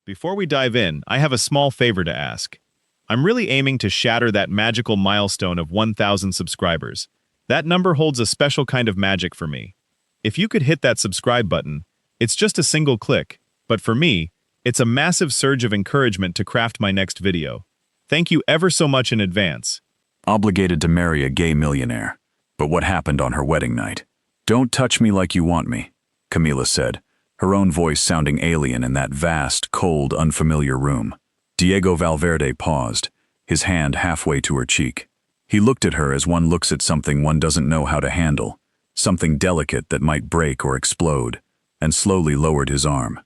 Before we dive in, I have a small favor to ask. I'm really aiming to shatter that magical milestone of 1,000 subscribers. That number holds a special kind of magic for me. If you could hit that subscribe button, it's just a single click, but for me, it's a massive surge of encouragement to craft my next video. Thank you ever so much in advance. Obligated to marry a gay millionaire. But what happened on her wedding night? Don't touch me like you want me, Camila said, her own voice sounding alien in that vast, cold, unfamiliar room. Diego Valverde paused, his hand halfway to her cheek. He looked at her as one looks at something one doesn't know how to handle, something delicate that might break or explode, and slowly lowered his arm.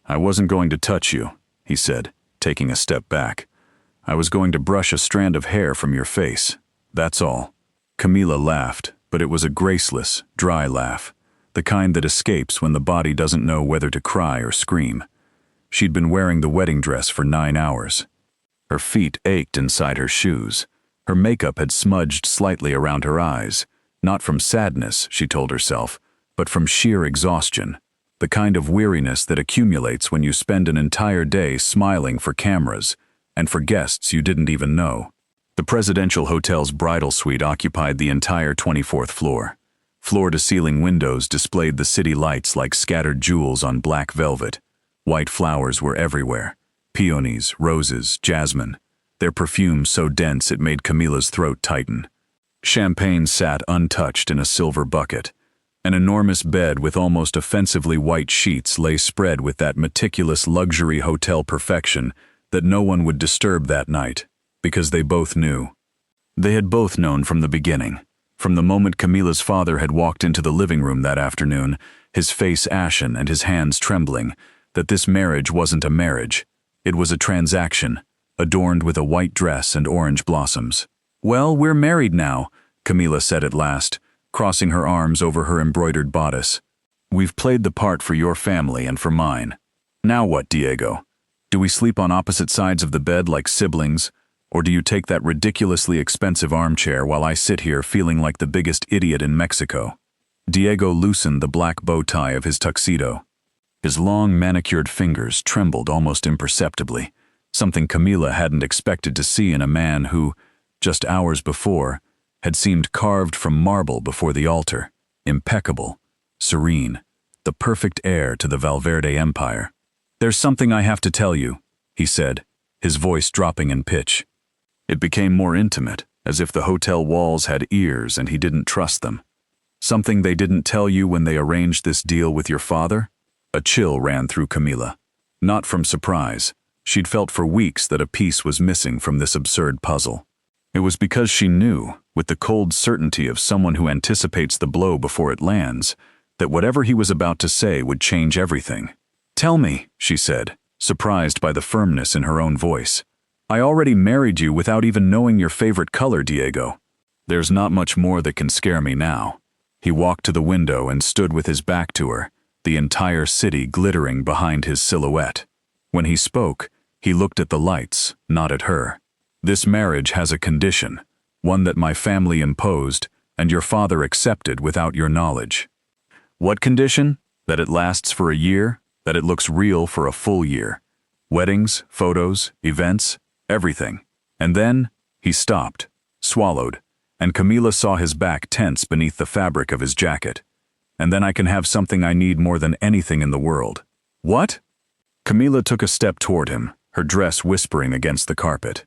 I wasn't going to touch you, he said, taking a step back. I was going to brush a strand of hair from your face. That's all. Camila laughed, but it was a graceless, dry laugh, the kind that escapes when the body doesn't know whether to cry or scream. She'd been wearing the wedding dress for 9 hours. Her feet ached inside her shoes. Her makeup had smudged slightly around her eyes, not from sadness, she told herself, but from sheer exhaustion, the kind of weariness that accumulates when you spend an entire day smiling for cameras and for guests you didn't even know. The presidential hotel's bridal suite occupied the entire 24th floor. Floor-to-ceiling windows displayed the city lights like scattered jewels on black velvet. White flowers were everywhere. Peonies, roses, jasmine. Their perfume so dense it made Camila's throat tighten. Champagne sat untouched in a silver bucket. An enormous bed with almost offensively white sheets lay spread with that meticulous luxury hotel perfection that no one would disturb that night, because they both knew. They had both known from the beginning, from the moment Camila's father had walked into the living room that afternoon, his face ashen and his hands trembling, that this marriage wasn't a marriage. It was a transaction, adorned with a white dress and orange blossoms. Well, we're married now, Camila said at last, crossing her arms over her embroidered bodice. We've played the part for your family and for mine. Now what, Diego? Do we sleep on opposite sides of the bed like siblings, or do you take that ridiculously expensive armchair while I sit here feeling like the biggest idiot in Mexico? Diego loosened the black bow tie of his tuxedo. His long, manicured fingers trembled almost imperceptibly, something Camila hadn't expected to see in a man who, just hours before, had seemed carved from marble before the altar, impeccable, serene, the perfect heir to the Valverde Empire. There's something I have to tell you, he said, his voice dropping in pitch. It became more intimate, as if the hotel walls had ears and he didn't trust them. Something they didn't tell you when they arranged this deal with your father? A chill ran through Camila. Not from surprise. She'd felt for weeks that a piece was missing from this absurd puzzle. It was because she knew, with the cold certainty of someone who anticipates the blow before it lands, that whatever he was about to say would change everything. Tell me, she said, surprised by the firmness in her own voice. I already married you without even knowing your favorite color, Diego. There's not much more that can scare me now. He walked to the window and stood with his back to her, the entire city glittering behind his silhouette. When he spoke, he looked at the lights, not at her. This marriage has a condition, one that my family imposed and your father accepted without your knowledge. What condition? That it lasts for a year? That it looks real for a full year? Weddings, photos, events, everything. And then, he stopped, swallowed, and Camila saw his back tense beneath the fabric of his jacket. And then I can have something I need more than anything in the world. What? Camila took a step toward him, her dress whispering against the carpet.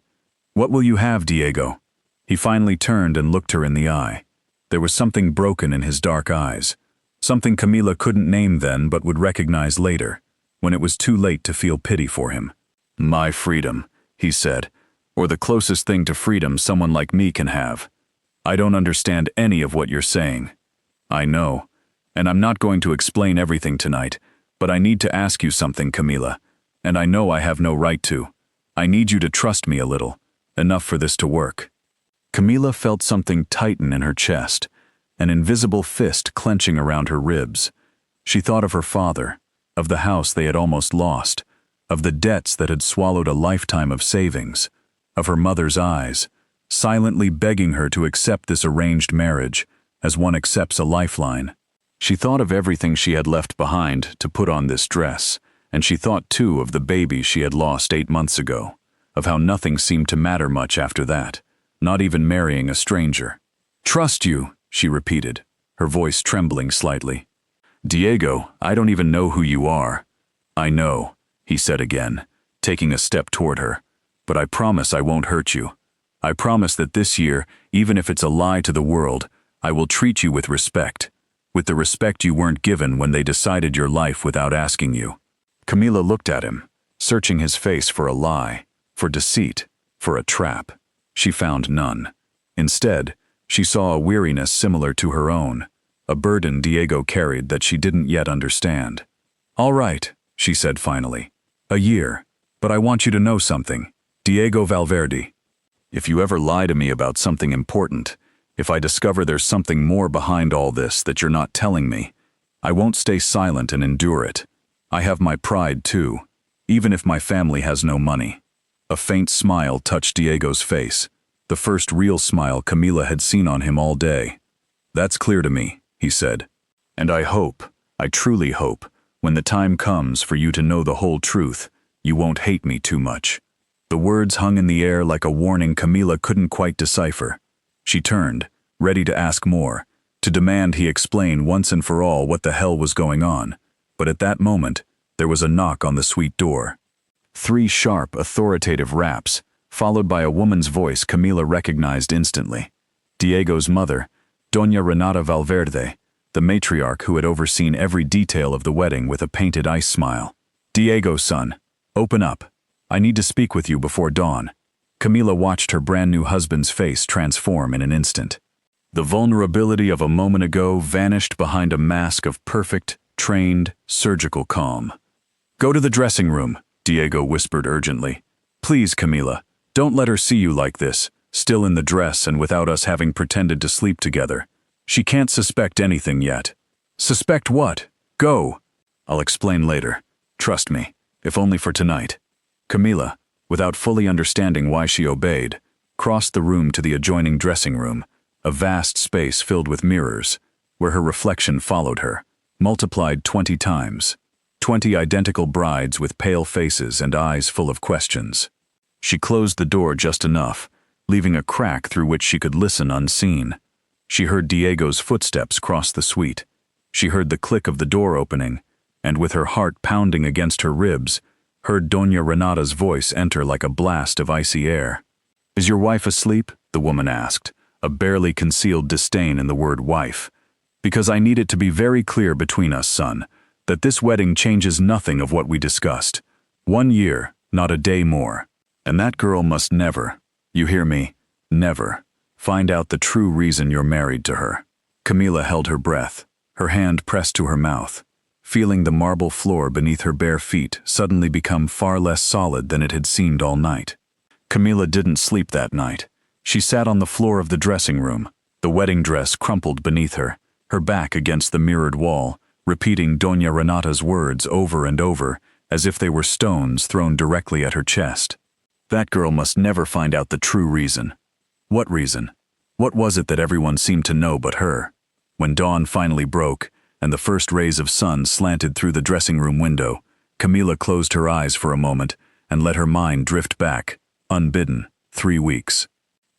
What will you have, Diego? He finally turned and looked her in the eye. There was something broken in his dark eyes, something Camila couldn't name then but would recognize later, when it was too late to feel pity for him. My freedom, he said, or the closest thing to freedom someone like me can have. I don't understand any of what you're saying. I know, and I'm not going to explain everything tonight, but I need to ask you something, Camila, and I know I have no right to. I need you to trust me a little, enough for this to work. Camila felt something tighten in her chest, an invisible fist clenching around her ribs. She thought of her father, of the house they had almost lost, of the debts that had swallowed a lifetime of savings, of her mother's eyes, silently begging her to accept this arranged marriage, as one accepts a lifeline. She thought of everything she had left behind to put on this dress, And she thought too of the baby she had lost 8 months ago, of how nothing seemed to matter much after that, not even marrying a stranger. "Trust you," she repeated, her voice trembling slightly. "Diego, I don't even know who you are." "I know," he said again, taking a step toward her. "But I promise I won't hurt you. I promise that this year, even if it's a lie to the world, I will treat you with respect. With the respect you weren't given when they decided your life without asking you." Camila looked at him, searching his face for a lie, for deceit, for a trap. She found none. Instead, she saw a weariness similar to her own, a burden Diego carried that she didn't yet understand. "All right," she said finally. "A year. But I want you to know something. Diego Valverde. If you ever lie to me about something important, if I discover there's something more behind all this that you're not telling me, I won't stay silent and endure it. I have my pride too, even if my family has no money." A faint smile touched Diego's face, the first real smile Camila had seen on him all day. "That's clear to me," he said. "And I truly hope, when the time comes for you to know the whole truth, you won't hate me too much." The words hung in the air like a warning Camila couldn't quite decipher. She turned, ready to ask more, to demand he explain once and for all what the hell was going on. But at that moment, there was a knock on the suite door. 3 sharp, authoritative raps, followed by a woman's voice Camila recognized instantly. Diego's mother, Doña Renata Valverde, the matriarch who had overseen every detail of the wedding with a painted ice smile. "Diego, son, open up. I need to speak with you before dawn." Camila watched her brand-new husband's face transform in an instant. The vulnerability of a moment ago vanished behind a mask of perfect, trained, surgical calm. "Go to the dressing room," Diego whispered urgently. "Please, Camila, don't let her see you like this, still in the dress and without us having pretended to sleep together. She can't suspect anything yet." "Suspect what? Go." "I'll explain later. Trust me, if only for tonight." Camila, without fully understanding why she obeyed, crossed the room to the adjoining dressing room, a vast space filled with mirrors, where her reflection followed her, multiplied 20 times. 20 identical brides with pale faces and eyes full of questions. She closed the door just enough, leaving a crack through which she could listen unseen. She heard Diego's footsteps cross the suite. She heard the click of the door opening, and with her heart pounding against her ribs, heard Doña Renata's voice enter like a blast of icy air. "Is your wife asleep?" the woman asked, a barely concealed disdain in the word wife. "Because I need it to be very clear between us, son, that this wedding changes nothing of what we discussed. 1 year, not a day more. And that girl must never, you hear me, never, find out the true reason you're married to her." Camila held her breath, her hand pressed to her mouth, feeling the marble floor beneath her bare feet suddenly become far less solid than it had seemed all night. Camila didn't sleep that night. She sat on the floor of the dressing room, the wedding dress crumpled beneath her, her back against the mirrored wall, repeating Doña Renata's words over and over, as if they were stones thrown directly at her chest. That girl must never find out the true reason. What reason? What was it that everyone seemed to know but her? When dawn finally broke, and the first rays of sun slanted through the dressing room window, Camila closed her eyes for a moment and let her mind drift back, unbidden, 3 weeks.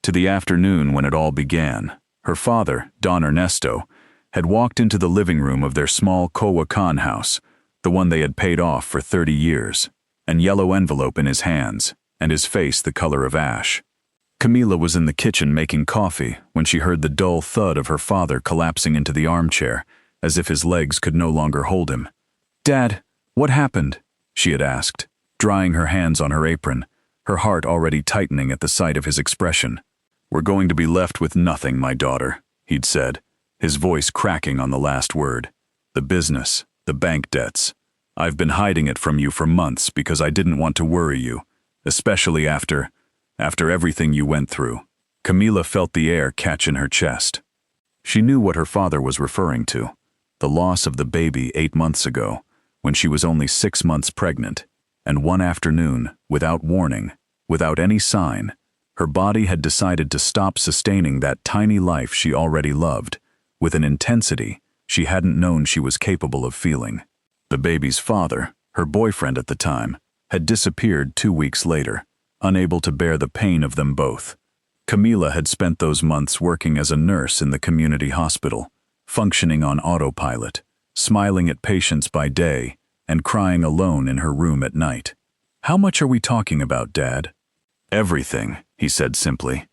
To the afternoon when it all began. Her father, Don Ernesto, had walked into the living room of their small Coahuacan house, the one they had paid off for 30 years, an yellow envelope in his hands, and his face the color of ash. Camila was in the kitchen making coffee when she heard the dull thud of her father collapsing into the armchair, as if his legs could no longer hold him. "Dad, what happened?" she had asked, drying her hands on her apron, her heart already tightening at the sight of his expression. "We're going to be left with nothing, my daughter," he'd said, his voice cracking on the last word. "The business, the bank debts. I've been hiding it from you for months because I didn't want to worry you, especially after everything you went through." Camila felt the air catch in her chest. She knew what her father was referring to, the loss of the baby 8 months ago, when she was only 6 months pregnant, and one afternoon, without warning, without any sign, her body had decided to stop sustaining that tiny life she already loved, with an intensity she hadn't known she was capable of feeling. The baby's father, her boyfriend at the time, had disappeared 2 weeks later, unable to bear the pain of them both. Camila had spent those months working as a nurse in the community hospital, functioning on autopilot, smiling at patients by day, and crying alone in her room at night. "How much are we talking about, Dad?" "Everything," he said simply.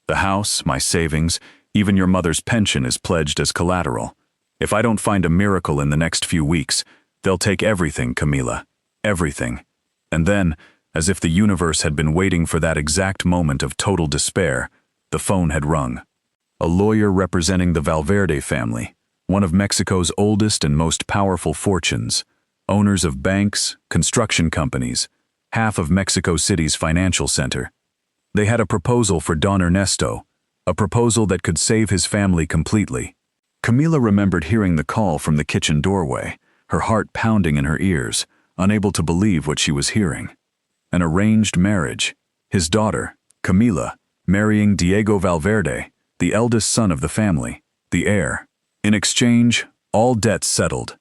"The house, my savings, even your mother's pension is pledged as collateral. If I don't find a miracle in the next few weeks, they'll take everything, Camila. Everything." And then, as if the universe had been waiting for that exact moment of total despair, the phone had rung. A lawyer representing the Valverde family, one of Mexico's oldest and most powerful fortunes, owners of banks, construction companies, half of Mexico City's financial center. They had a proposal for Don Ernesto, a proposal that could save his family completely. Camila remembered hearing the call from the kitchen doorway, her heart pounding in her ears, unable to believe what she was hearing. An arranged marriage, his daughter, Camila, marrying Diego Valverde, the eldest son of the family, the heir. In exchange, all debts settled.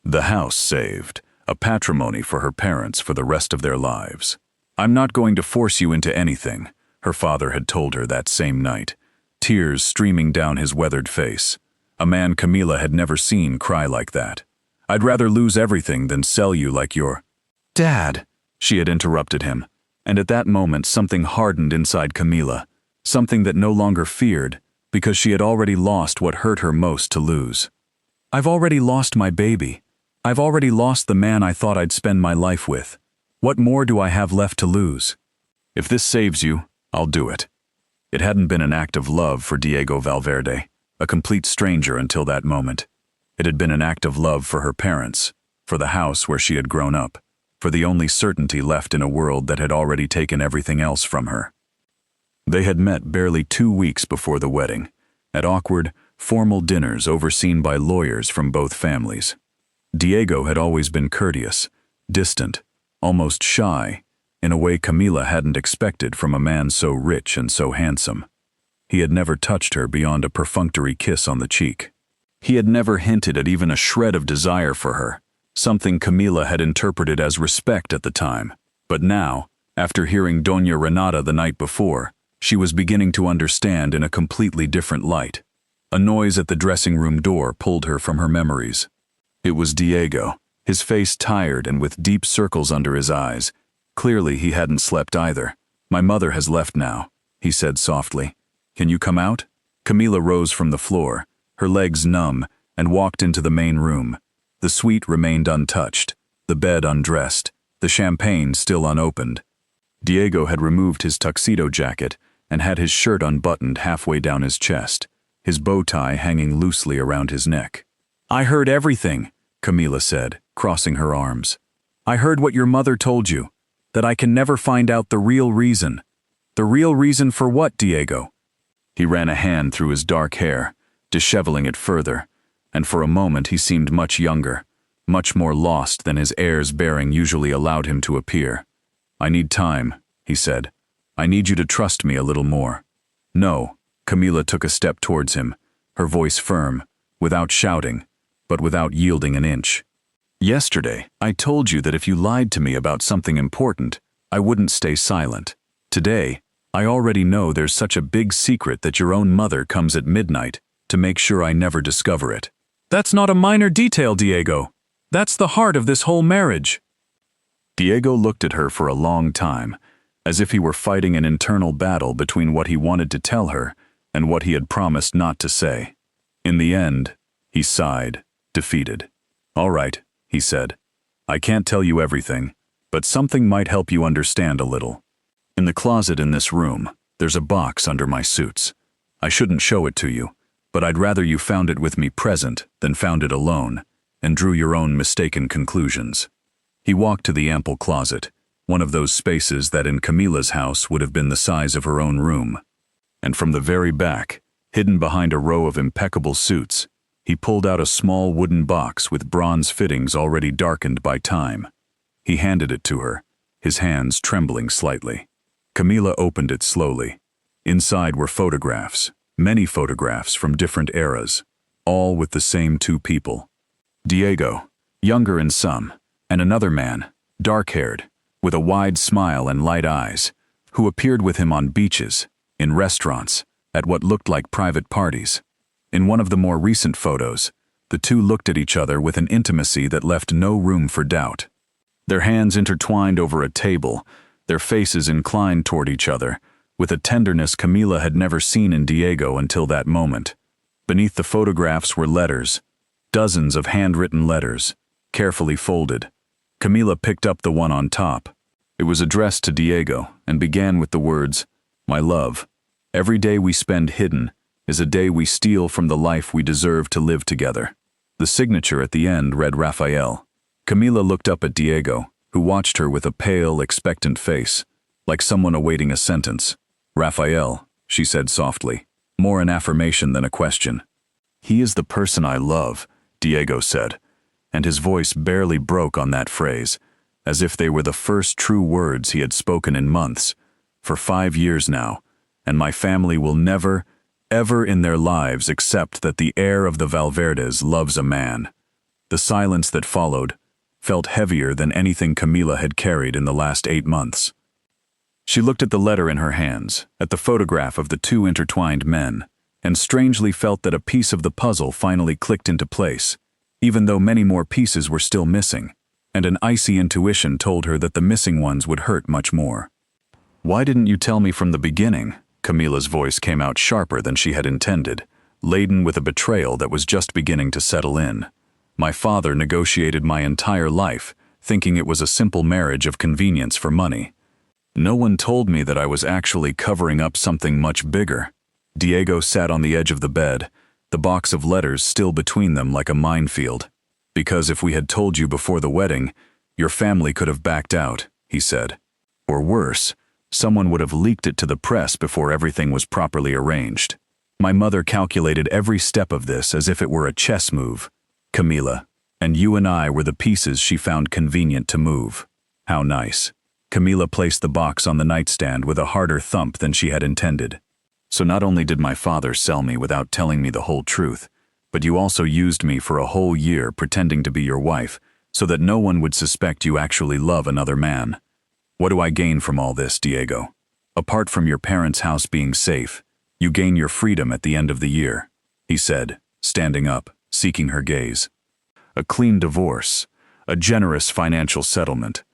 The house saved, a patrimony for her parents for the rest of their lives. "I'm not going to force you into anything," her father had told her that same night, tears streaming down his weathered face. A man Camila had never seen cry like that. "I'd rather lose everything than sell you like your—" "Dad," she had interrupted him, and at that moment something hardened inside Camila, something that no longer feared, because she had already lost what hurt her most to lose. "I've already lost my baby. I've already lost the man I thought I'd spend my life with. What more do I have left to lose? If this saves you, I'll do it." It hadn't been an act of love for Diego Valverde, a complete stranger until that moment. It had been an act of love for her parents, for the house where she had grown up, for the only certainty left in a world that had already taken everything else from her. They had met barely 2 weeks before the wedding, at awkward, formal dinners overseen by lawyers from both families. Diego had always been courteous, distant, almost shy, in a way Camila hadn't expected from a man so rich and so handsome. He had never touched her beyond a perfunctory kiss on the cheek. He had never hinted at even a shred of desire for her, something Camila had interpreted as respect at the time. But now, after hearing Doña Renata the night before, she was beginning to understand in a completely different light. A noise at the dressing room door pulled her from her memories. It was Diego, his face tired and with deep circles under his eyes. Clearly he hadn't slept either. "My mother has left now," he said softly. "Can you come out?" Camila rose from the floor, her legs numb, and walked into the main room. The suite remained untouched, the bed undressed, the champagne still unopened. Diego had removed his tuxedo jacket and had his shirt unbuttoned halfway down his chest, his bow tie hanging loosely around his neck. "I heard everything," Camila said, crossing her arms. "I heard what your mother told you, that I can never find out the real reason." "The real reason for what, Diego?" He ran a hand through his dark hair, disheveling it further, and for a moment he seemed much younger, much more lost than his air's bearing usually allowed him to appear. "I need time," he said. "I need you to trust me a little more." "No." Camila took a step towards him, her voice firm, without shouting, but without yielding an inch. "Yesterday, I told you that if you lied to me about something important, I wouldn't stay silent. Today, I already know there's such a big secret that your own mother comes at midnight to make sure I never discover it." "That's not a minor detail, Diego. That's the heart of this whole marriage." Diego looked at her for a long time, as if he were fighting an internal battle between what he wanted to tell her and what he had promised not to say. In the end, he sighed, defeated. "All right," he said. "I can't tell you everything, but something might help you understand a little. In the closet in this room, there's a box under my suits. I shouldn't show it to you, but I'd rather you found it with me present than found it alone, and drew your own mistaken conclusions." He walked to the ample closet, one of those spaces that in Camila's house would have been the size of her own room. And from the very back, hidden behind a row of impeccable suits, he pulled out a small wooden box with bronze fittings already darkened by time. He handed it to her, his hands trembling slightly. Camila opened it slowly. Inside were photographs, many photographs from different eras, all with the same two people. Diego, younger in some, and another man, dark-haired, with a wide smile and light eyes, who appeared with him on beaches, in restaurants, at what looked like private parties. In one of the more recent photos, the two looked at each other with an intimacy that left no room for doubt. Their hands intertwined over a table, their faces inclined toward each other, with a tenderness Camila had never seen in Diego until that moment. Beneath the photographs were letters, dozens of handwritten letters, carefully folded. Camila picked up the one on top. It was addressed to Diego and began with the words, "My love, every day we spend hidden is a day we steal from the life we deserve to live together." The signature at the end read Rafael. Camila looked up at Diego, who watched her with a pale, expectant face, like someone awaiting a sentence. "Rafael," she said softly, more an affirmation than a question. "He is the person I love," Diego said, and his voice barely broke on that phrase, as if they were the first true words he had spoken in months, for 5 years now, and my family will never, ever in their lives accept that the heir of the Valverdes loves a man. The silence that followed felt heavier than anything Camila had carried in the last 8 months. She looked at the letter in her hands, at the photograph of the two intertwined men, and strangely felt that a piece of the puzzle finally clicked into place, even though many more pieces were still missing, and an icy intuition told her that the missing ones would hurt much more. "Why didn't you tell me from the beginning?" Camila's voice came out sharper than she had intended, laden with a betrayal that was just beginning to settle in. "My father negotiated my entire life, thinking it was a simple marriage of convenience for money. No one told me that I was actually covering up something much bigger." Diego sat on the edge of the bed, the box of letters still between them like a minefield. "Because if we had told you before the wedding, your family could have backed out," he said. "Or worse, someone would have leaked it to the press before everything was properly arranged. My mother calculated every step of this as if it were a chess move, Camila, and you and I were the pieces she found convenient to move. How nice." Camila placed the box on the nightstand with a harder thump than she had intended. "So not only did my father sell me without telling me the whole truth, but you also used me for a whole year pretending to be your wife so that no one would suspect you actually love another man. What do I gain from all this, Diego? Apart from your parents' house being safe, you gain your freedom at the end of the year," he said, standing up, seeking her gaze. "A clean divorce, a generous financial settlement,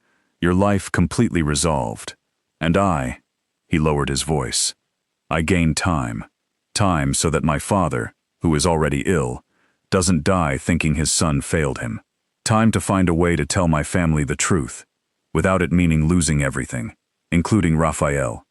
your life completely resolved. And he lowered his voice, "I gain time. Time so that my father, who is already ill, doesn't die thinking his son failed him. Time to find a way to tell my family the truth, without it meaning losing everything, including Rafael."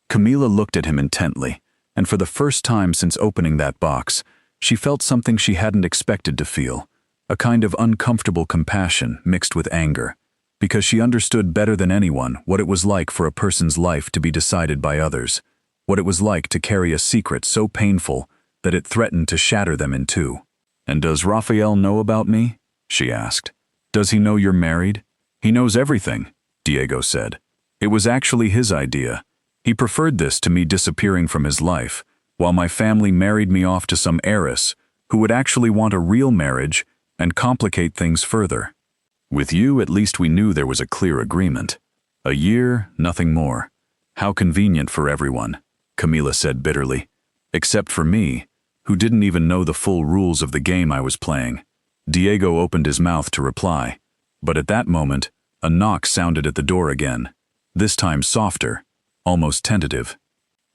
Camila looked at him intently, and for the first time since opening that box, she felt something she hadn't expected to feel, a kind of uncomfortable compassion mixed with anger, because she understood better than anyone what it was like for a person's life to be decided by others, what it was like to carry a secret so painful that it threatened to shatter them in two. "And does Rafael know about me?" she asked. "Does he know you're married?" "He knows everything," Diego said. "It was actually his idea. He preferred this to me disappearing from his life, while my family married me off to some heiress who would actually want a real marriage and complicate things further. With you, at least we knew there was a clear agreement. A year, nothing more. How convenient for everyone," Camila said bitterly. "Except for me, who didn't even know the full rules of the game I was playing." Diego opened his mouth to reply, but at that moment, a knock sounded at the door again, this time softer, almost tentative.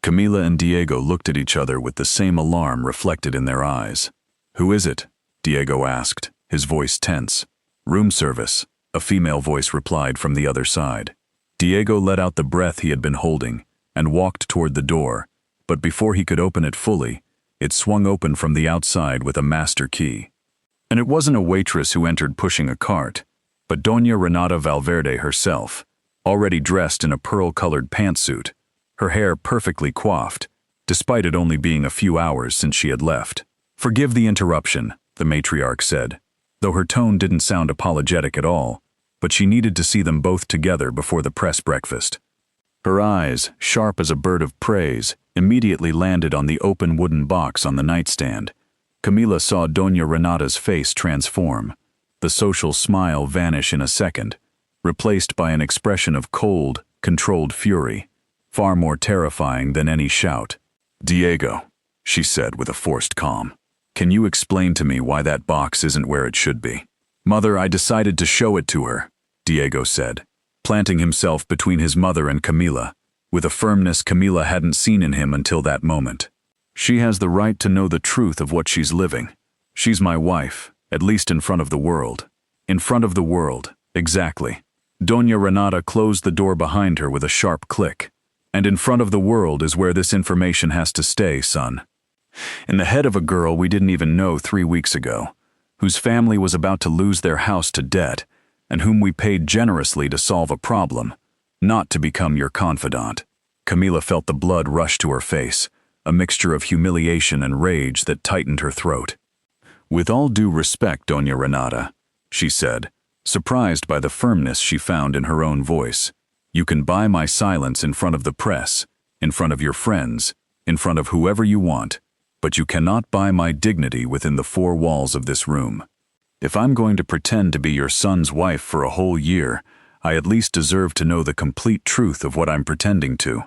Camila and Diego looked at each other with the same alarm reflected in their eyes. "Who is it?" Diego asked, his voice tense. "Room service," a female voice replied from the other side. Diego let out the breath he had been holding and walked toward the door, but before he could open it fully, it swung open from the outside with a master key. And it wasn't a waitress who entered pushing a cart, but Doña Renata Valverde herself, already dressed in a pearl-colored pantsuit, her hair perfectly coiffed, despite it only being a few hours since she had left. "Forgive the interruption," the matriarch said, though her tone didn't sound apologetic at all, but she needed to see them both together before the press breakfast. Her eyes, sharp as a bird of praise, immediately landed on the open wooden box on the nightstand. Camila saw Doña Renata's face transform. the social smile vanish in a second, replaced by an expression of cold, controlled fury, far more terrifying than any shout. "Diego," she said with a forced calm, "can you explain to me why that box isn't where it should be?" "Mother, I decided to show it to her," Diego said, planting himself between his mother and Camila, with a firmness Camila hadn't seen in him until that moment. "She has the right to know the truth of what she's living. She's my wife, at least in front of the world." In front of the world, exactly. Doña Renata closed the door behind her with a sharp click. "And in front of the world is where this information has to stay, son. In the head of a girl we didn't even know 3 weeks ago, whose family was about to lose their house to debt, and whom we paid generously to solve a problem, not to become your confidant." Camila felt the blood rush to her face, a mixture of humiliation and rage that tightened her throat. "With all due respect, Doña Renata," she said, surprised by the firmness she found in her own voice, "you can buy my silence in front of the press, in front of your friends, in front of whoever you want, but you cannot buy my dignity within the 4 walls of this room. If I'm going to pretend to be your son's wife for a whole year, I at least deserve to know the complete truth of what I'm pretending to."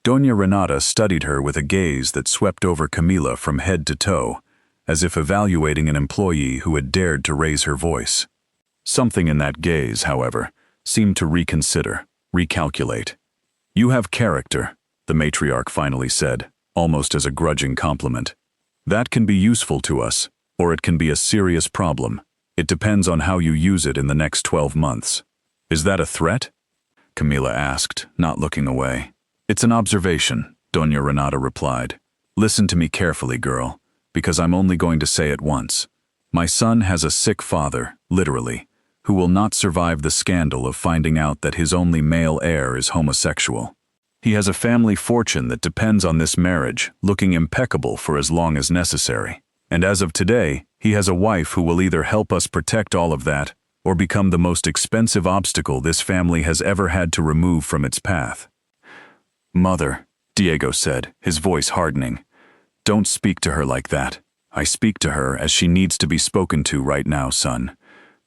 Doña Renata studied her with a gaze that swept over Camila from head to toe, as if evaluating an employee who had dared to raise her voice. Something in that gaze, however, seemed to reconsider, recalculate. "You have character," the matriarch finally said, almost as a grudging compliment. "That can be useful to us, or it can be a serious problem. It depends on how you use it in the next 12 months. "Is that a threat?" Camila asked, not looking away. "It's an observation," Doña Renata replied. "Listen to me carefully, girl, because I'm only going to say it once. My son has a sick father, literally, who will not survive the scandal of finding out that his only male heir is homosexual. He has a family fortune that depends on this marriage, looking impeccable for as long as necessary. And as of today, he has a wife who will either help us protect all of that, or become the most expensive obstacle this family has ever had to remove from its path." "Mother," Diego said, his voice hardening, "don't speak to her like that. I speak to her as she needs to be spoken to right now, son.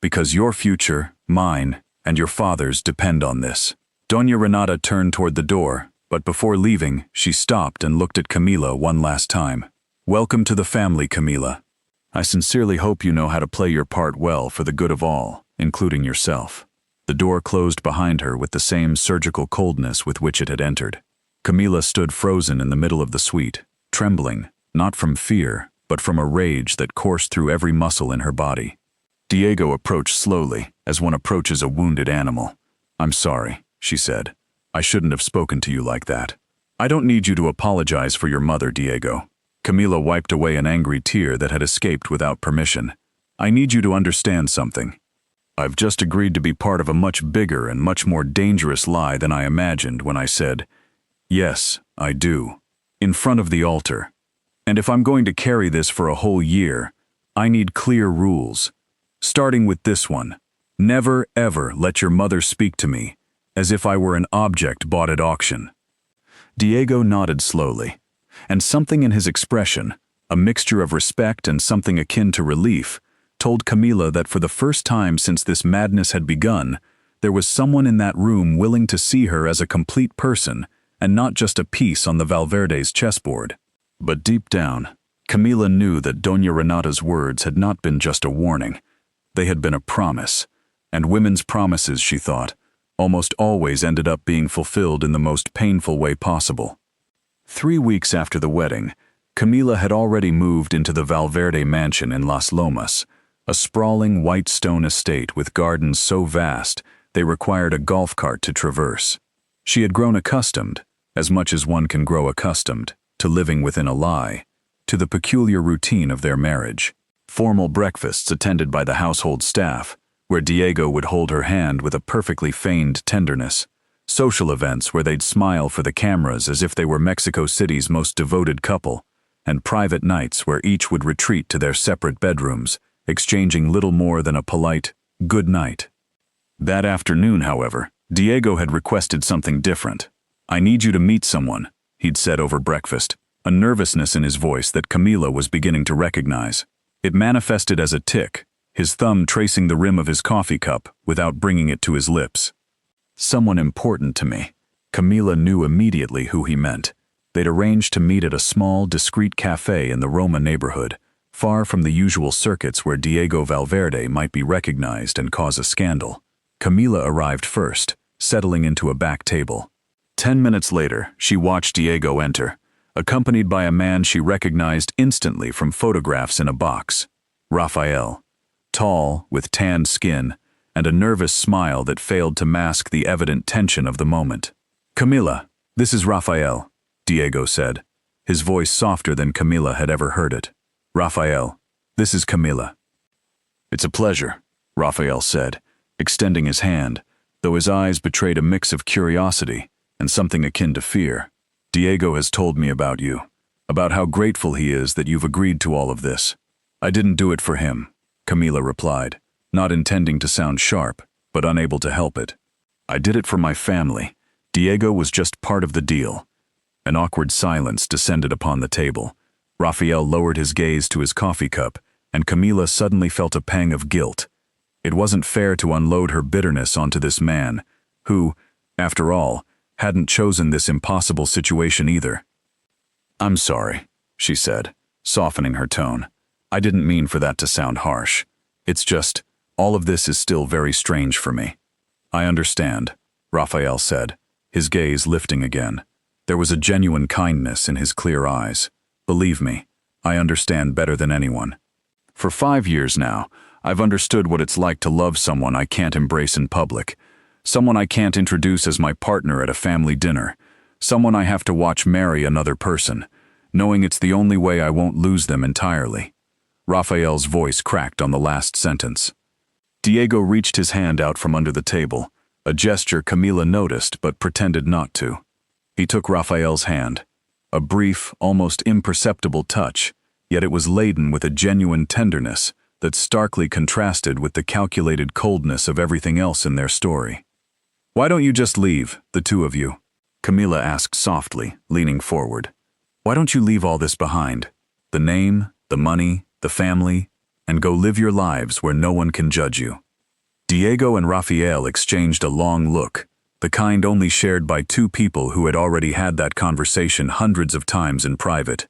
Because your future, mine, and your father's depend on this." Doña Renata turned toward the door, but before leaving, she stopped and looked at Camila one last time. "Welcome to the family, Camila. I sincerely hope you know how to play your part well for the good of all, including yourself." The door closed behind her with the same surgical coldness with which it had entered. Camila stood frozen in the middle of the suite, trembling, not from fear, but from a rage that coursed through every muscle in her body. Diego approached slowly, as one approaches a wounded animal. "I'm sorry," she said. "I shouldn't have spoken to you like that." "I don't need you to apologize for your mother, Diego." Camila wiped away an angry tear that had escaped without permission. "I need you to understand something. I've just agreed to be part of a much bigger and much more dangerous lie than I imagined when I said, 'Yes, I do,' in front of the altar. And if I'm going to carry this for a whole year, I need clear rules. Starting with this one: never ever let your mother speak to me as if I were an object bought at auction." Diego nodded slowly, and something in his expression, a mixture of respect and something akin to relief, told Camila that for the first time since this madness had begun, there was someone in that room willing to see her as a complete person and not just a piece on the Valverde's chessboard. But deep down, Camila knew that Doña Renata's words had not been just a warning. They had been a promise, and women's promises, she thought, almost always ended up being fulfilled in the most painful way possible. 3 weeks after the wedding, Camila had already moved into the Valverde mansion in Las Lomas, a sprawling white stone estate with gardens so vast they required a golf cart to traverse. She had grown accustomed, as much as one can grow accustomed, to living within a lie, to the peculiar routine of their marriage. Formal breakfasts attended by the household staff, where Diego would hold her hand with a perfectly feigned tenderness. Social events where they'd smile for the cameras as if they were Mexico City's most devoted couple, and private nights where each would retreat to their separate bedrooms, exchanging little more than a polite "good night." That afternoon, however, Diego had requested something different. "I need you to meet someone," he'd said over breakfast, a nervousness in his voice that Camila was beginning to recognize. It manifested as a tic, his thumb tracing the rim of his coffee cup without bringing it to his lips. Someone important to me. Camila knew immediately who he meant. They'd arranged to meet at a small, discreet cafe in the Roma neighborhood, far from the usual circuits where Diego Valverde might be recognized and cause a scandal. Camila arrived first, settling into a back table. 10 minutes later, she watched Diego enter, accompanied by a man she recognized instantly from photographs in a box. Rafael. Tall, with tanned skin, and a nervous smile that failed to mask the evident tension of the moment. "Camila, this is Rafael," Diego said, his voice softer than Camila had ever heard it. "Rafael, this is Camila." "It's a pleasure," Rafael said, extending his hand, though his eyes betrayed a mix of curiosity and something akin to fear. "Diego has told me about you, about how grateful he is that you've agreed to all of this." "I didn't do it for him," Camila replied, not intending to sound sharp, but unable to help it. "I did it for my family. Diego was just part of the deal." An awkward silence descended upon the table. Rafael lowered his gaze to his coffee cup, and Camila suddenly felt a pang of guilt. It wasn't fair to unload her bitterness onto this man, who, after all, hadn't chosen this impossible situation either. "I'm sorry," she said, softening her tone. "I didn't mean for that to sound harsh. It's just, all of this is still very strange for me." "I understand," Rafael said, his gaze lifting again. There was a genuine kindness in his clear eyes. "Believe me, I understand better than anyone. For 5 years now, I've understood what it's like to love someone I can't embrace in public, someone I can't introduce as my partner at a family dinner, someone I have to watch marry another person, knowing it's the only way I won't lose them entirely." Rafael's voice cracked on the last sentence. Diego reached his hand out from under the table, a gesture Camila noticed but pretended not to. He took Rafael's hand. A brief, almost imperceptible touch, yet it was laden with a genuine tenderness that starkly contrasted with the calculated coldness of everything else in their story. "Why don't you just leave, the two of you?" Camila asked softly, leaning forward. "Why don't you leave all this behind? The name, the money, the family, and go live your lives where no one can judge you?" Diego and Rafael exchanged a long look, the kind only shared by two people who had already had that conversation hundreds of times in private.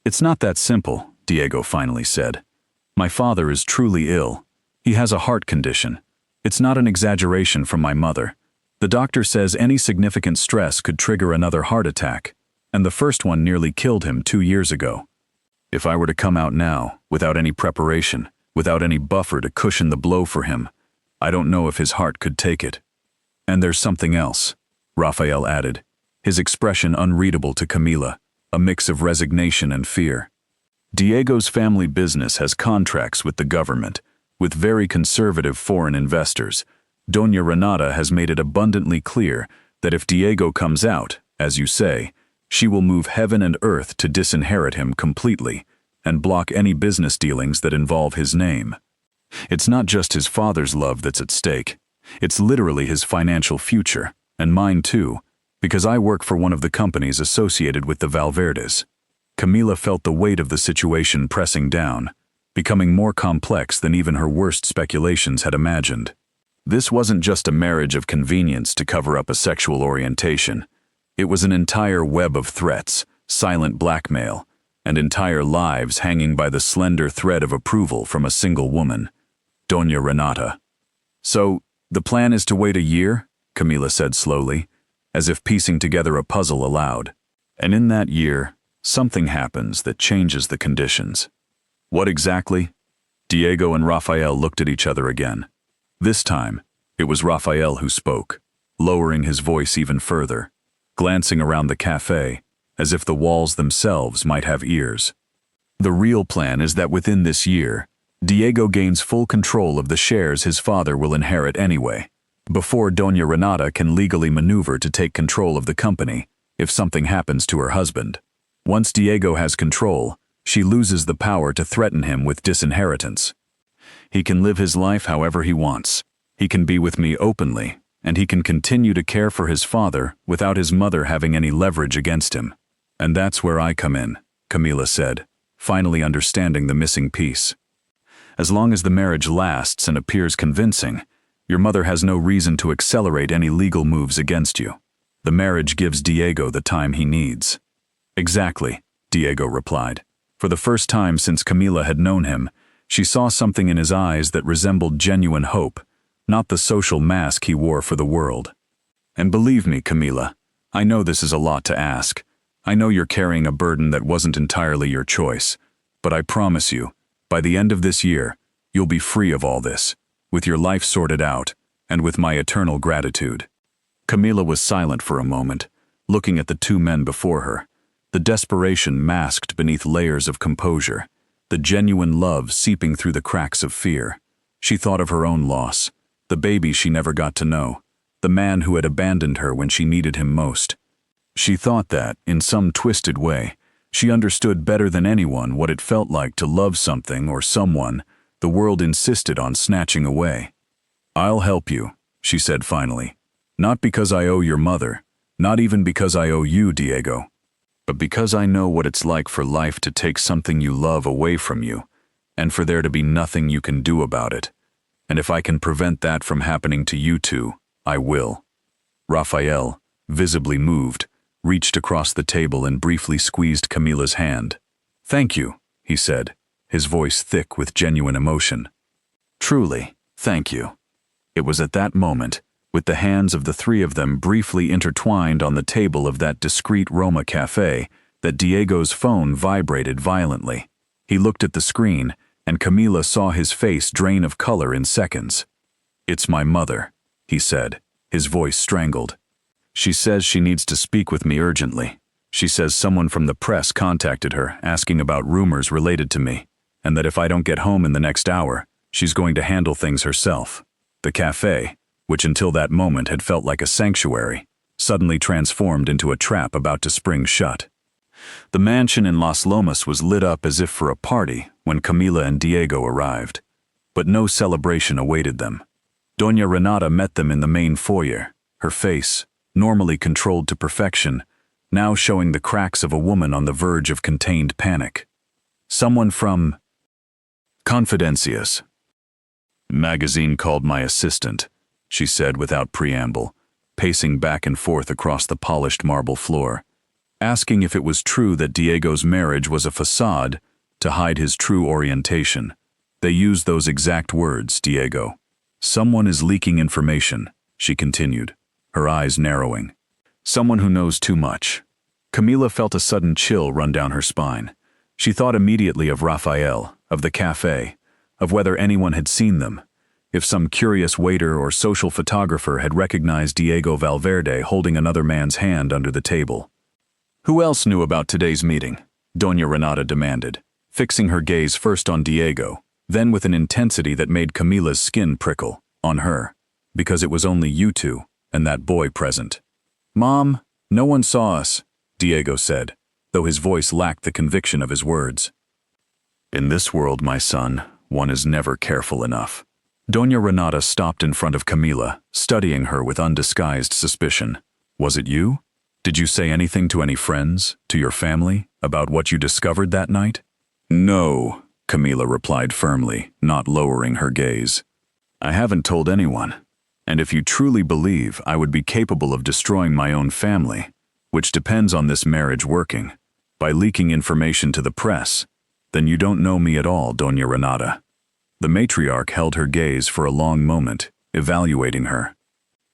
"It's not that simple," Diego finally said. "My father is truly ill. He has a heart condition. It's not an exaggeration from my mother. The doctor says any significant stress could trigger another heart attack, and the first one nearly killed him 2 years ago. If I were to come out now, without any preparation, without any buffer to cushion the blow for him, I don't know if his heart could take it. And there's something else," Rafael added, his expression unreadable to Camila, a mix of resignation and fear. "Diego's family business has contracts with the government, with very conservative foreign investors. Doña Renata has made it abundantly clear that if Diego comes out, as you say, she will move heaven and earth to disinherit him completely and block any business dealings that involve his name. It's not just his father's love that's at stake. It's literally his financial future, and mine too, because I work for one of the companies associated with the Valverdes." Camila felt the weight of the situation pressing down, becoming more complex than even her worst speculations had imagined. This wasn't just a marriage of convenience to cover up a sexual orientation. It was an entire web of threats, silent blackmail, and entire lives hanging by the slender thread of approval from a single woman, Doña Renata. "So, the plan is to wait a year?" Camila said slowly, as if piecing together a puzzle aloud. "And in that year, something happens that changes the conditions." "What exactly?" Diego and Rafael looked at each other again. This time, it was Rafael who spoke, lowering his voice even further, glancing around the cafe, as if the walls themselves might have ears. "The real plan is that within this year, Diego gains full control of the shares his father will inherit anyway, before Doña Renata can legally maneuver to take control of the company if something happens to her husband. Once Diego has control, she loses the power to threaten him with disinheritance. He can live his life however he wants. He can be with me openly, and he can continue to care for his father without his mother having any leverage against him. And that's where I come in," Camila said, finally understanding the missing piece. As long as the marriage lasts and appears convincing, your mother has no reason to accelerate any legal moves against you. The marriage gives Diego the time he needs." "Exactly," Diego replied. For the first time since Camila had known him, she saw something in his eyes that resembled genuine hope, not the social mask he wore for the world. "And believe me, Camila, I know this is a lot to ask. I know you're carrying a burden that wasn't entirely your choice, but I promise you, by the end of this year, you'll be free of all this, with your life sorted out, and with my eternal gratitude." Camila was silent for a moment, looking at the two men before her, the desperation masked beneath layers of composure, the genuine love seeping through the cracks of fear. She thought of her own loss, the baby she never got to know, the man who had abandoned her when she needed him most. She thought that, in some twisted way, she understood better than anyone what it felt like to love something or someone the world insisted on snatching away. "I'll help you," she said finally. "Not because I owe your mother, not even because I owe you, Diego, but because I know what it's like for life to take something you love away from you, and for there to be nothing you can do about it. And if I can prevent that from happening to you two, I will." Rafael, visibly moved, reached across the table and briefly squeezed Camila's hand. "Thank you," he said, his voice thick with genuine emotion. "Truly, thank you." It was at that moment, with the hands of the three of them briefly intertwined on the table of that discreet Roma cafe, that Diego's phone vibrated violently. He looked at the screen, and Camila saw his face drain of color in seconds. "It's my mother," he said, his voice strangled. "She says she needs to speak with me urgently. She says someone from the press contacted her asking about rumors related to me, and that if I don't get home in the next hour, she's going to handle things herself." The cafe, which until that moment had felt like a sanctuary, suddenly transformed into a trap about to spring shut. The mansion in Las Lomas was lit up as if for a party when Camila and Diego arrived. But no celebration awaited them. Doña Renata met them in the main foyer, her face, normally controlled to perfection, now showing the cracks of a woman on the verge of contained panic. "Someone from Confidencias magazine called my assistant," she said without preamble, pacing back and forth across the polished marble floor, asking if it was true that Diego's marriage was a facade to hide his true orientation. They used those exact words, Diego. "Someone is leaking information," she continued, her eyes narrowing. "Someone who knows too much." Camila felt a sudden chill run down her spine. She thought immediately of Rafael, of the cafe, of whether anyone had seen them, if some curious waiter or social photographer had recognized Diego Valverde holding another man's hand under the table. "Who else knew about today's meeting?" Doña Renata demanded, fixing her gaze first on Diego, then with an intensity that made Camila's skin prickle, on her, because it was only you two and that boy present. "Mom, no one saw us," Diego said, though his voice lacked the conviction of his words. "In this world, my son, one is never careful enough." Doña Renata stopped in front of Camila, studying her with undisguised suspicion. "Was it you? Did you say anything to any friends, to your family, about what you discovered that night?" "No," Camila replied firmly, not lowering her gaze. "I haven't told anyone. And if you truly believe I would be capable of destroying my own family, which depends on this marriage working, by leaking information to the press, then you don't know me at all, Doña Renata." The matriarch held her gaze for a long moment, evaluating her.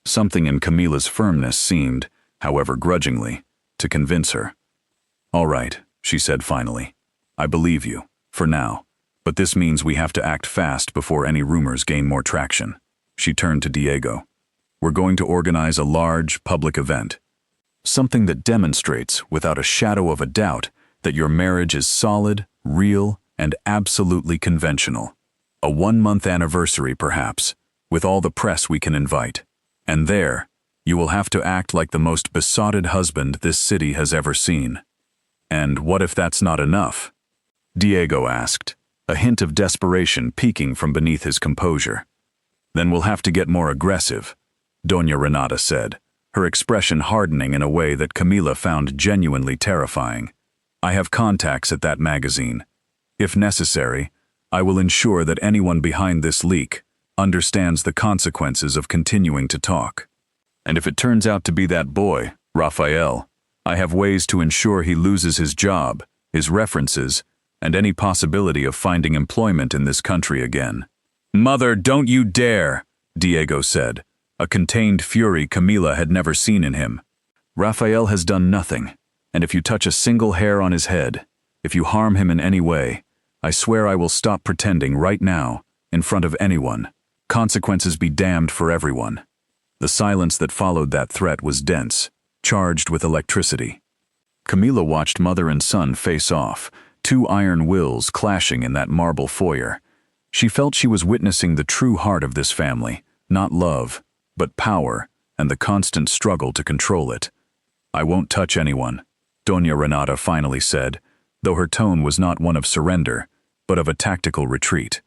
Something in Camila's firmness seemed, however grudgingly, to convince her. "All right," she said finally. "I believe you, for now, but this means we have to act fast before any rumors gain more traction." She turned to Diego. "We're going to organize a large, public event. Something that demonstrates, without a shadow of a doubt, that your marriage is solid, real, and absolutely conventional. A 1-month anniversary, perhaps, with all the press we can invite. And there, you will have to act like the most besotted husband this city has ever seen." "And what if that's not enough?" Diego asked, a hint of desperation peeking from beneath his composure. "Then we'll have to get more aggressive," Doña Renata said, her expression hardening in a way that Camila found genuinely terrifying. "I have contacts at that magazine. If necessary, I will ensure that anyone behind this leak understands the consequences of continuing to talk. And if it turns out to be that boy, Raphael, I have ways to ensure he loses his job, his references, and any possibility of finding employment in this country again." "Mother, don't you dare," Diego said, a contained fury Camila had never seen in him. "Raphael has done nothing, and if you touch a single hair on his head, if you harm him in any way, I swear I will stop pretending right now, in front of anyone. Consequences be damned for everyone." The silence that followed that threat was dense, charged with electricity. Camila watched mother and son face off, two iron wills clashing in that marble foyer. She felt she was witnessing the true heart of this family, not love, but power and the constant struggle to control it. "I won't touch anyone," Doña Renata finally said, though her tone was not one of surrender, but of a tactical retreat.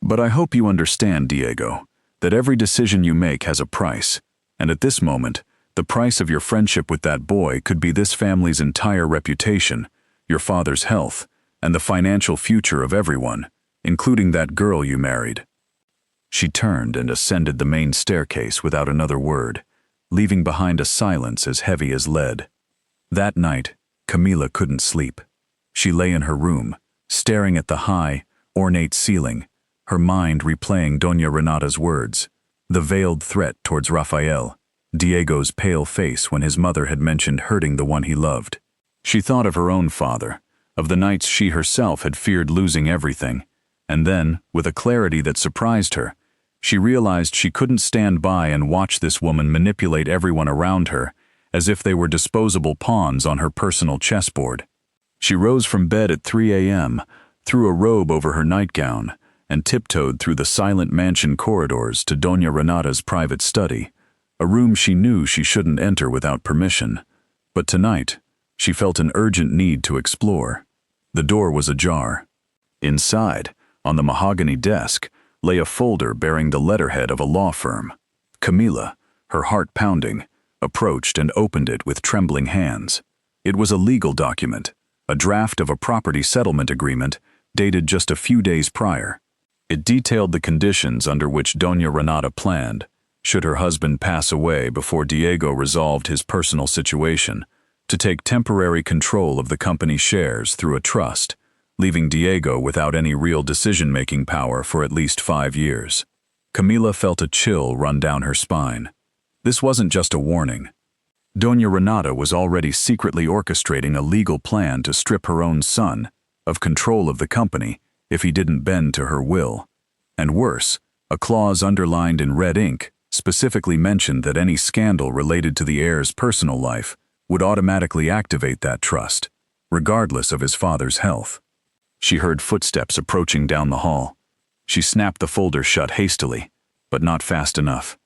"But I hope you understand, Diego, that every decision you make has a price, and at this moment, the price of your friendship with that boy could be this family's entire reputation, your father's health, and the financial future of everyone, including that girl you married." She turned and ascended the main staircase without another word, leaving behind a silence as heavy as lead. That night, Camila couldn't sleep. She lay in her room, staring at the high, ornate ceiling, her mind replaying Doña Renata's words, the veiled threat towards Raphael, Diego's pale face when his mother had mentioned hurting the one he loved. She thought of her own father, of the nights she herself had feared losing everything, and then, with a clarity that surprised her, she realized she couldn't stand by and watch this woman manipulate everyone around her as if they were disposable pawns on her personal chessboard. She rose from bed at 3 a.m., threw a robe over her nightgown, and tiptoed through the silent mansion corridors to Doña Renata's private study, a room she knew she shouldn't enter without permission. But tonight, she felt an urgent need to explore. The door was ajar. Inside, on the mahogany desk, lay a folder bearing the letterhead of a law firm. Camila, her heart pounding, approached and opened it with trembling hands. It was a legal document, a draft of a property settlement agreement dated just a few days prior. It detailed the conditions under which Doña Renata planned, should her husband pass away before Diego resolved his personal situation, to take temporary control of the company's shares through a trust, leaving Diego without any real decision-making power for at least 5 years. Camila felt a chill run down her spine. This wasn't just a warning. Doña Renata was already secretly orchestrating a legal plan to strip her own son of control of the company if he didn't bend to her will. And worse, a clause underlined in red ink specifically mentioned that any scandal related to the heir's personal life would automatically activate that trust, regardless of his father's health. She heard footsteps approaching down the hall. She snapped the folder shut hastily, but not fast enough.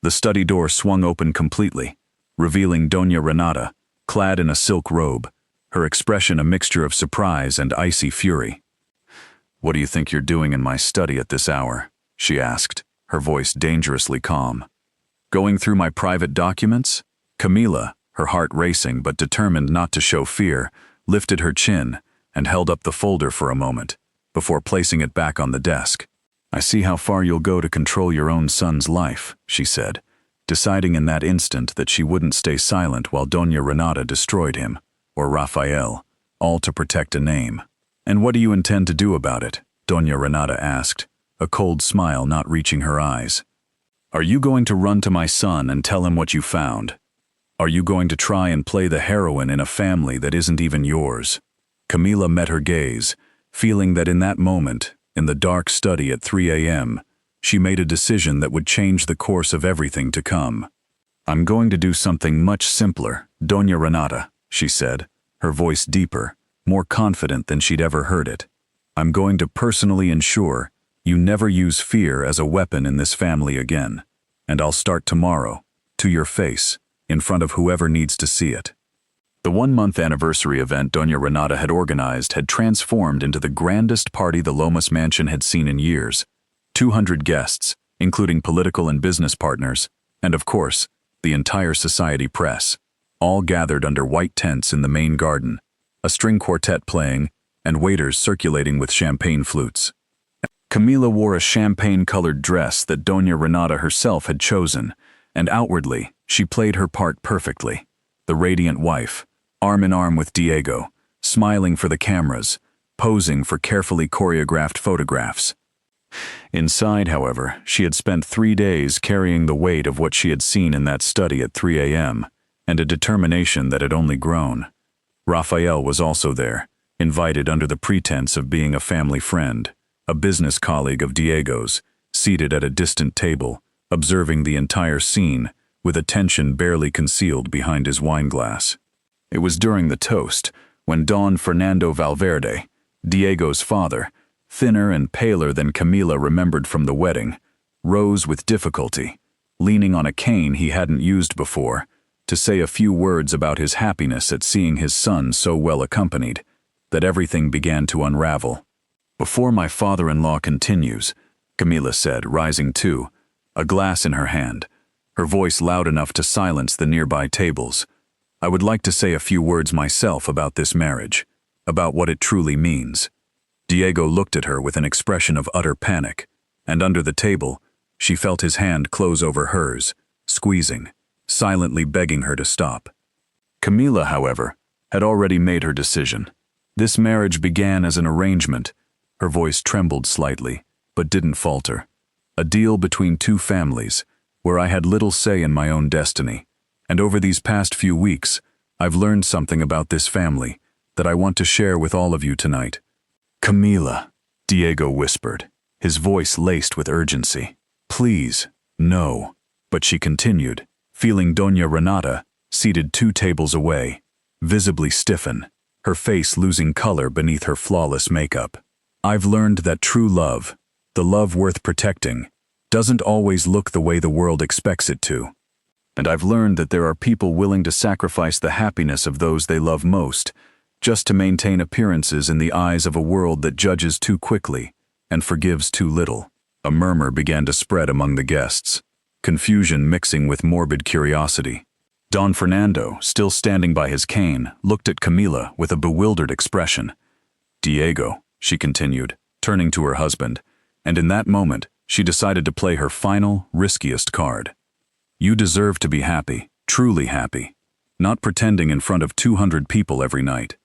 The study door swung open completely, revealing Doña Renata, clad in a silk robe, her expression a mixture of surprise and icy fury. "What do you think you're doing in my study at this hour?" she asked, her voice dangerously calm. "Going through my private documents?" Camila, her heart racing but determined not to show fear, lifted her chin and held up the folder for a moment, before placing it back on the desk. "I see how far you'll go to control your own son's life," she said, deciding in that instant that she wouldn't stay silent while Doña Renata destroyed him, or Raphael, all to protect a name. "And what do you intend to do about it?" Doña Renata asked, a cold smile not reaching her eyes. "Are you going to run to my son and tell him what you found? Are you going to try and play the heroine in a family that isn't even yours?" Camila met her gaze, feeling that in that moment, in the dark study at 3 a.m., she made a decision that would change the course of everything to come. "I'm going to do something much simpler, Doña Renata," she said, her voice deeper, more confident than she'd ever heard it. "I'm going to personally ensure you never use fear as a weapon in this family again, and I'll start tomorrow, to your face, in front of whoever needs to see it." The 1-month anniversary event Doña Renata had organized had transformed into the grandest party the Lomas mansion had seen in years. 200 guests, including political and business partners, and of course, the entire society press, all gathered under white tents in the main garden, a string quartet playing, and waiters circulating with champagne flutes. Camila wore a champagne-colored dress that Doña Renata herself had chosen, and outwardly, she played her part perfectly. The radiant wife, arm in arm with Diego, smiling for the cameras, posing for carefully choreographed photographs. Inside, however, she had spent 3 days carrying the weight of what she had seen in that study at 3 a.m., and a determination that had only grown. Rafael was also there, invited under the pretense of being a family friend, a business colleague of Diego's, seated at a distant table, observing the entire scene, with attention barely concealed behind his wineglass. It was during the toast, when Don Fernando Valverde, Diego's father, thinner and paler than Camila remembered from the wedding, rose with difficulty, leaning on a cane he hadn't used before, to say a few words about his happiness at seeing his son so well accompanied, that everything began to unravel. "Before my father-in-law continues," Camila said, rising too, a glass in her hand, her voice loud enough to silence the nearby tables, "I would like to say a few words myself about this marriage, about what it truly means." Diego looked at her with an expression of utter panic, and under the table, she felt his hand close over hers, squeezing, silently begging her to stop. Camila, however, had already made her decision. This marriage began as an arrangement. Her voice trembled slightly, but didn't falter. A deal between two families, where I had little say in my own destiny. And over these past few weeks, I've learned something about this family that I want to share with all of you tonight. "Camila," Diego whispered, his voice laced with urgency. "Please, no." But she continued, feeling Doña Renata, seated 2 tables away, visibly stiffen, her face losing color beneath her flawless makeup. "I've learned that true love, the love worth protecting, doesn't always look the way the world expects it to. And I've learned that there are people willing to sacrifice the happiness of those they love most, just to maintain appearances in the eyes of a world that judges too quickly and forgives too little." A murmur began to spread among the guests, confusion mixing with morbid curiosity. Don Fernando, still standing by his cane, looked at Camila with a bewildered expression. "Diego," she continued, turning to her husband, and in that moment, she decided to play her final, riskiest card. "You deserve to be happy, truly happy, not pretending in front of 200 people every night.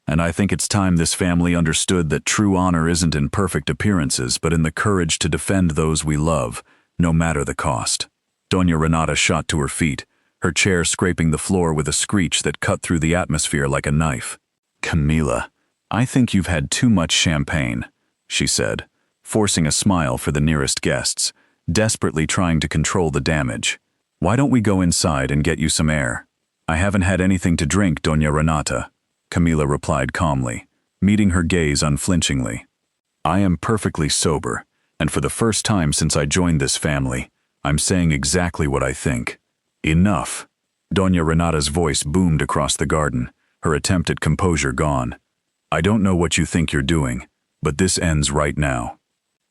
And I think it's time this family understood that true honor isn't in perfect appearances but in the courage to defend those we love, no matter the cost." Doña Renata shot to her feet, her chair scraping the floor with a screech that cut through the atmosphere like a knife. "Camila, I think you've had too much champagne," she said, forcing a smile for the nearest guests, desperately trying to control the damage. "Why don't we go inside and get you some air?" "I haven't had anything to drink, Doña Renata," Camila replied calmly, meeting her gaze unflinchingly. "I am perfectly sober, and for the first time since I joined this family, I'm saying exactly what I think. Enough." Doña Renata's voice boomed across the garden, her attempt at composure gone. "I don't know what you think you're doing, but this ends right now."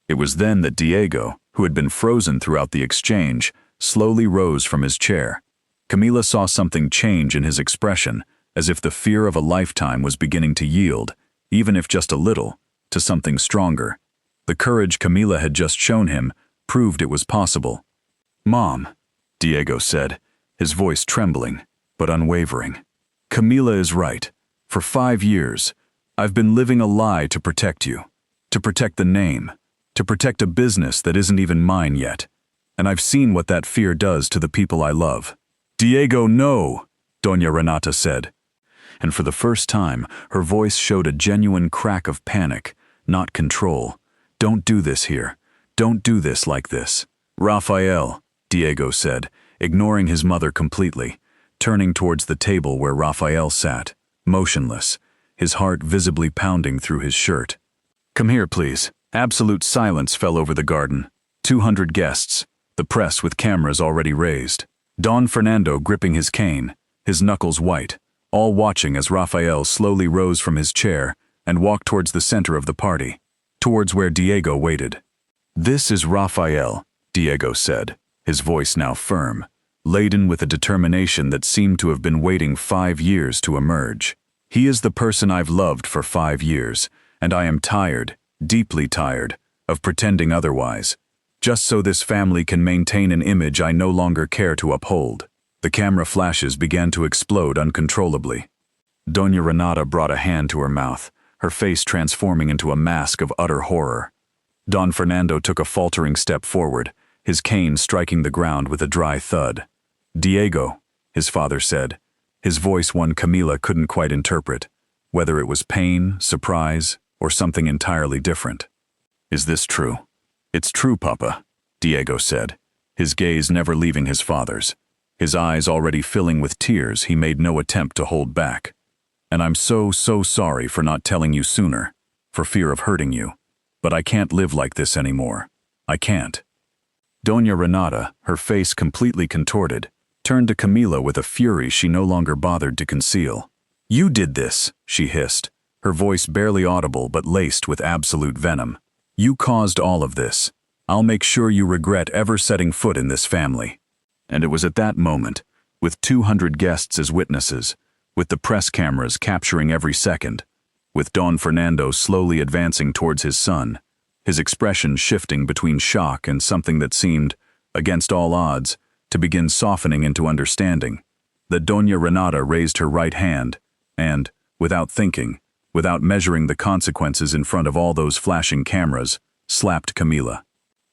It was then that Diego, who had been frozen throughout the exchange, slowly rose from his chair. Camila saw something change in his expression, as if the fear of a lifetime was beginning to yield, even if just a little, to something stronger. The courage Camila had just shown him proved it was possible. "Mom," Diego said, his voice trembling, but unwavering. "Camila is right. For 5 years, I've been living a lie to protect you, to protect the name, to protect a business that isn't even mine yet. And I've seen what that fear does to the people I love." "Diego, no," Doña Renata said. And for the first time, her voice showed a genuine crack of panic, not control. "Don't do this here. Don't do this like this." "Rafael," Diego said, ignoring his mother completely, turning towards the table where Rafael sat, motionless, his heart visibly pounding through his shirt. "Come here, please." Absolute silence fell over the garden. 200 guests, the press with cameras already raised. Don Fernando gripping his cane, his knuckles white, all watching as Rafael slowly rose from his chair and walked towards the center of the party, towards where Diego waited. "This is Rafael," Diego said, his voice now firm, laden with a determination that seemed to have been waiting 5 years to emerge. "He is the person I've loved for 5 years, and I am tired, deeply tired, of pretending otherwise, just so this family can maintain an image I no longer care to uphold. The camera flashes began to explode uncontrollably. Doña Renata brought a hand to her mouth, her face transforming into a mask of utter horror. Don Fernando took a faltering step forward, his cane striking the ground with a dry thud. "Diego," his father said, his voice one Camila couldn't quite interpret, whether it was pain, surprise, or something entirely different. "Is this true?" "It's true, Papa," Diego said, his gaze never leaving his father's. His eyes already filling with tears, he made no attempt to hold back. "And I'm so sorry for not telling you sooner, for fear of hurting you. But I can't live like this anymore. I can't." Doña Renata, her face completely contorted, turned to Camila with a fury she no longer bothered to conceal. "You did this," she hissed, her voice barely audible but laced with absolute venom. "You caused all of this. I'll make sure you regret ever setting foot in this family." And it was at that moment, with 200 guests as witnesses, with the press cameras capturing every second, with Don Fernando slowly advancing towards his son, his expression shifting between shock and something that seemed, against all odds, to begin softening into understanding, that Doña Renata raised her right hand and, without thinking, without measuring the consequences in front of all those flashing cameras, slapped Camila.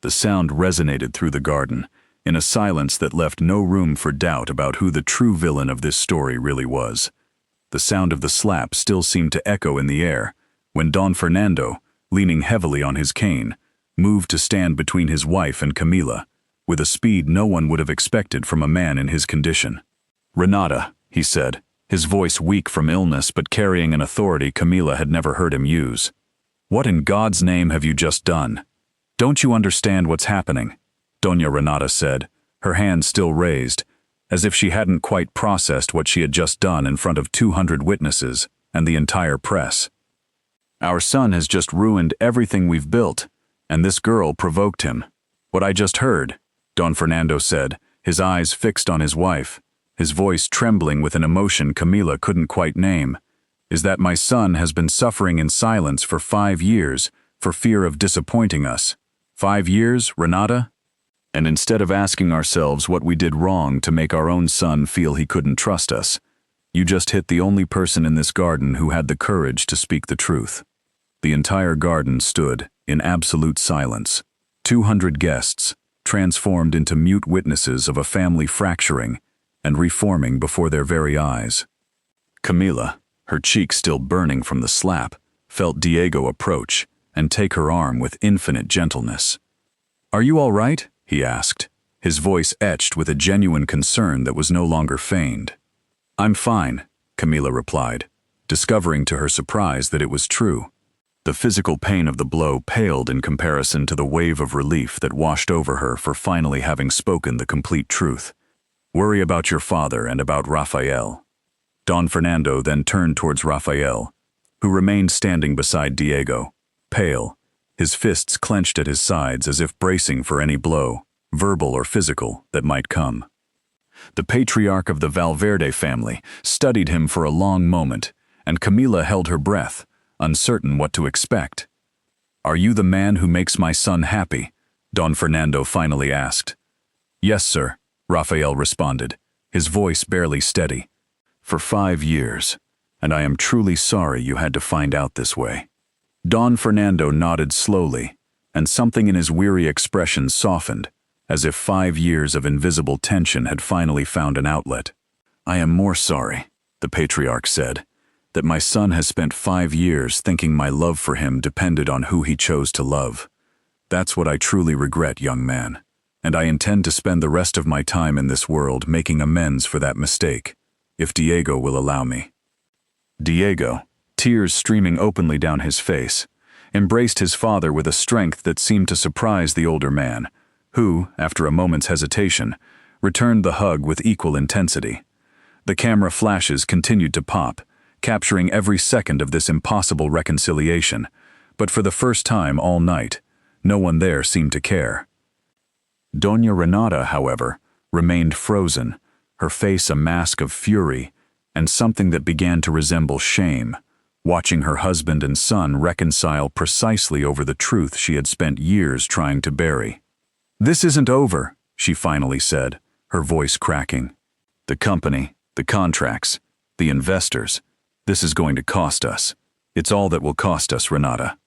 The sound resonated through the garden, in a silence that left no room for doubt about who the true villain of this story really was. The sound of the slap still seemed to echo in the air, when Don Fernando, leaning heavily on his cane, moved to stand between his wife and Camila, with a speed no one would have expected from a man in his condition. "Renata," he said, his voice weak from illness but carrying an authority Camila had never heard him use. "What in God's name have you just done? Don't you understand what's happening?" Doña Renata said, her hand still raised, as if she hadn't quite processed what she had just done in front of 200 witnesses and the entire press. "Our son has just ruined everything we've built, and this girl provoked him. What I just heard," Don Fernando said, his eyes fixed on his wife, his voice trembling with an emotion Camila couldn't quite name, "is that my son has been suffering in silence for 5 years for fear of disappointing us. 5 years, Renata? And instead of asking ourselves what we did wrong to make our own son feel he couldn't trust us, you just hit the only person in this garden who had the courage to speak the truth." The entire garden stood in absolute silence. 200 guests, transformed into mute witnesses of a family fracturing and reforming before their very eyes. Camila, her cheek still burning from the slap, felt Diego approach and take her arm with infinite gentleness. "Are you all right?" he asked, his voice etched with a genuine concern that was no longer feigned. "I'm fine," Camila replied, discovering to her surprise that it was true. The physical pain of the blow paled in comparison to the wave of relief that washed over her for finally having spoken the complete truth. "Worry about your father and about Rafael." Don Fernando then turned towards Rafael, who remained standing beside Diego, pale, his fists clenched at his sides as if bracing for any blow, verbal or physical, that might come. The patriarch of the Valverde family studied him for a long moment, and Camila held her breath, uncertain what to expect. "Are you the man who makes my son happy?" Don Fernando finally asked. "Yes, sir," Rafael responded, his voice barely steady. "For 5 years, and I am truly sorry you had to find out this way." Don Fernando nodded slowly, and something in his weary expression softened, as if 5 years of invisible tension had finally found an outlet. "I am more sorry," the patriarch said, "that my son has spent 5 years thinking my love for him depended on who he chose to love. That's what I truly regret, young man, and I intend to spend the rest of my time in this world making amends for that mistake, if Diego will allow me." Diego, tears streaming openly down his face, embraced his father with a strength that seemed to surprise the older man, who, after a moment's hesitation, returned the hug with equal intensity. The camera flashes continued to pop, capturing every second of this impossible reconciliation, but for the first time all night, no one there seemed to care. Doña Renata, however, remained frozen, her face a mask of fury, and something that began to resemble shame, watching her husband and son reconcile precisely over the truth she had spent years trying to bury. "This isn't over," she finally said, her voice cracking. "The company, the contracts, the investors, this is going to cost us. It's all that will cost us, Renata."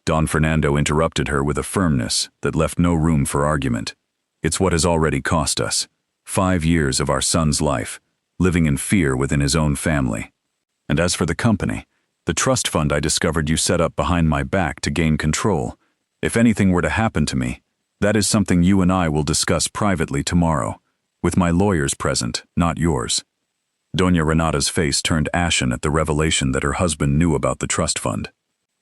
Don Fernando interrupted her with a firmness that left no room for argument. "It's what has already cost us. 5 years of our son's life, living in fear within his own family. And as for the company, the trust fund I discovered you set up behind my back to gain control, if anything were to happen to me, that is something you and I will discuss privately tomorrow, with my lawyers present, not yours." Doña Renata's face turned ashen at the revelation that her husband knew about the trust fund.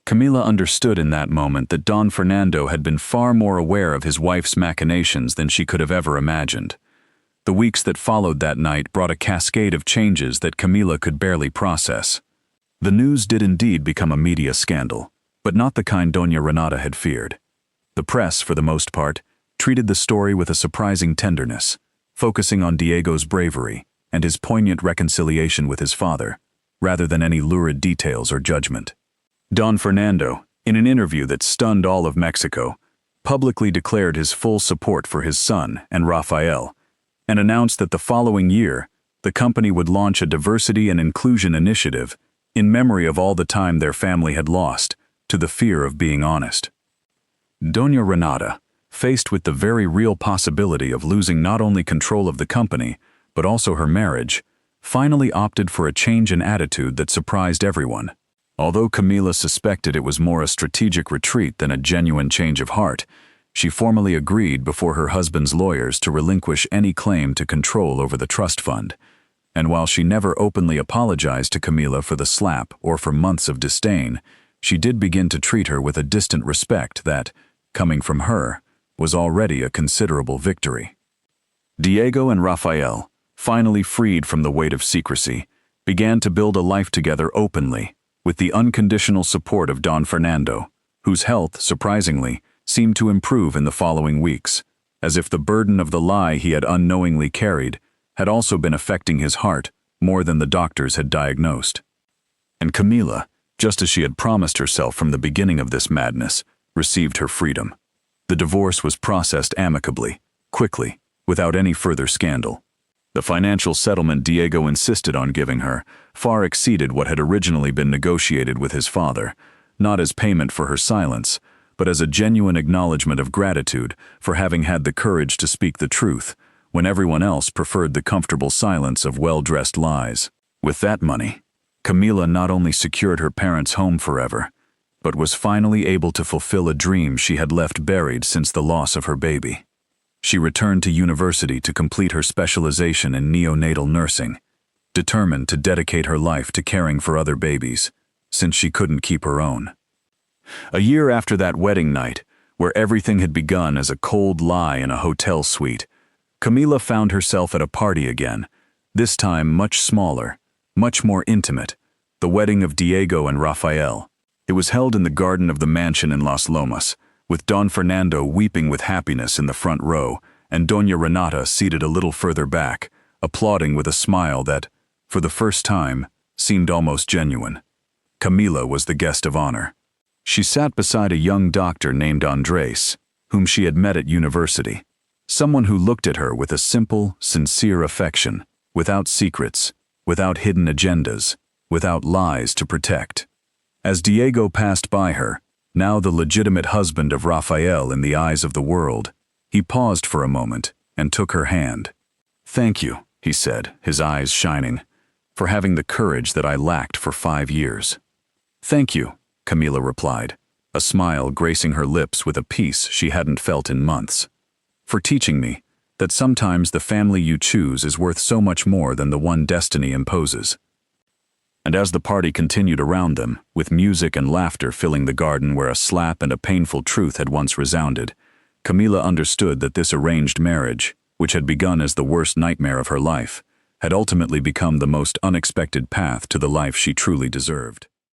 Camila understood in that moment that Don Fernando had been far more aware of his wife's machinations than she could have ever imagined. The weeks that followed that night brought a cascade of changes that Camila could barely process. The news did indeed become a media scandal, but not the kind Doña Renata had feared. The press, for the most part, treated the story with a surprising tenderness, focusing on Diego's bravery and his poignant reconciliation with his father, rather than any lurid details or judgment. Don Fernando, in an interview that stunned all of Mexico, publicly declared his full support for his son and Rafael, and announced that the following year, the company would launch a diversity and inclusion initiative in memory of all the time their family had lost to the fear of being honest. Doña Renata, faced with the very real possibility of losing not only control of the company, but also her marriage, finally opted for a change in attitude that surprised everyone. Although Camila suspected it was more a strategic retreat than a genuine change of heart, she formally agreed before her husband's lawyers to relinquish any claim to control over the trust fund. And while she never openly apologized to Camila for the slap or for months of disdain, she did begin to treat her with a distant respect that, coming from her, was already a considerable victory. Diego and Rafael, finally freed from the weight of secrecy, began to build a life together openly, with the unconditional support of Don Fernando, whose health, surprisingly, seemed to improve in the following weeks, as if the burden of the lie he had unknowingly carried had also been affecting his heart more than the doctors had diagnosed. And Camila, just as she had promised herself from the beginning of this madness, received her freedom. The divorce was processed amicably, quickly, without any further scandal. The financial settlement Diego insisted on giving her far exceeded what had originally been negotiated with his father, not as payment for her silence, but as a genuine acknowledgement of gratitude for having had the courage to speak the truth, when everyone else preferred the comfortable silence of well-dressed lies. With that money, Camila not only secured her parents' home forever, but was finally able to fulfill a dream she had left buried since the loss of her baby. She returned to university to complete her specialization in neonatal nursing, determined to dedicate her life to caring for other babies, since she couldn't keep her own. A year after that wedding night, where everything had begun as a cold lie in a hotel suite, Camila found herself at a party again, this time much smaller, much more intimate, the wedding of Diego and Rafael. It was held in the garden of the mansion in Las Lomas, with Don Fernando weeping with happiness in the front row, and Doña Renata seated a little further back, applauding with a smile that, for the first time, seemed almost genuine. Camila was the guest of honor. She sat beside a young doctor named Andres, whom she had met at university, someone who looked at her with a simple, sincere affection, without secrets, without hidden agendas, without lies to protect. As Diego passed by her, now the legitimate husband of Rafael in the eyes of the world, he paused for a moment and took her hand. "Thank you," he said, his eyes shining, "for having the courage that I lacked for 5 years." "Thank you," Camila replied, a smile gracing her lips with a peace she hadn't felt in months, "for teaching me that sometimes the family you choose is worth so much more than the one destiny imposes." And as the party continued around them, with music and laughter filling the garden where a slap and a painful truth had once resounded, Camila understood that this arranged marriage, which had begun as the worst nightmare of her life, had ultimately become the most unexpected path to the life she truly deserved.